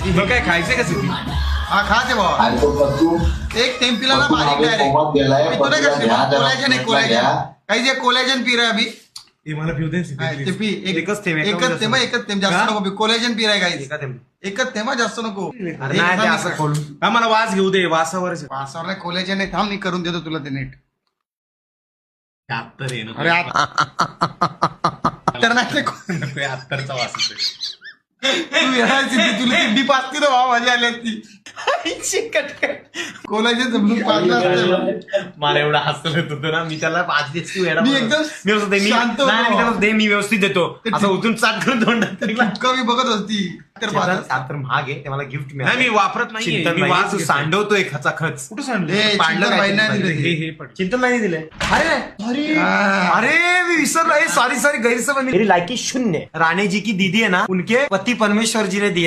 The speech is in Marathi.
हे काय खायचंय का सिद्धी? हा खाते भावा एक टेम्पिला ना बारीक डायरेक्ट कोलॅजन काही जे कोलॅजन पी रहा है अभी हे मला पिऊ दे सिद्धी, ते पी please. एकच थेंब एकच थेंब जास्त नको कोलॅजन पी रहा है काही एका थेंब. एकच थेंब जास्त नको अरे नाही, ते असं खोलून हा मला वास घेऊ दे, वासावर पासावर नाही कोलॅजन नाही थांब मी करून देतो तुला ते नीट अत्तर आहे अरे तर नाही नको, अत्तरचा वास येतोय. तू येणार सिद्धी तुला किड्डी पाचती ना भावा मजा आली असती कोलॅजन जमून पाजलं असतं. मला एवढं हसलं होतं ना, मी त्याला पाच दिवस तू मी एकदम शांत होतो. मी व्यवस्थित देतो असं उचलून चाट करून तोंडात ठुपका मी बघत होती तर तर महाग आहे, ते मला गिफ्ट मिळालं. मी वापरत नाही, मी वास सांडवतोय खचाखच. कुठं सांडलं? पाडलं काय दिलं हे चिंतन नाही दिले. अरे अरे अरे मी विसरलो, सॉरी गैरसमझ. मेरी लायकी 0. राणे जी की दीदी है ना, उनके पति परमेश्वर जी ने दिया.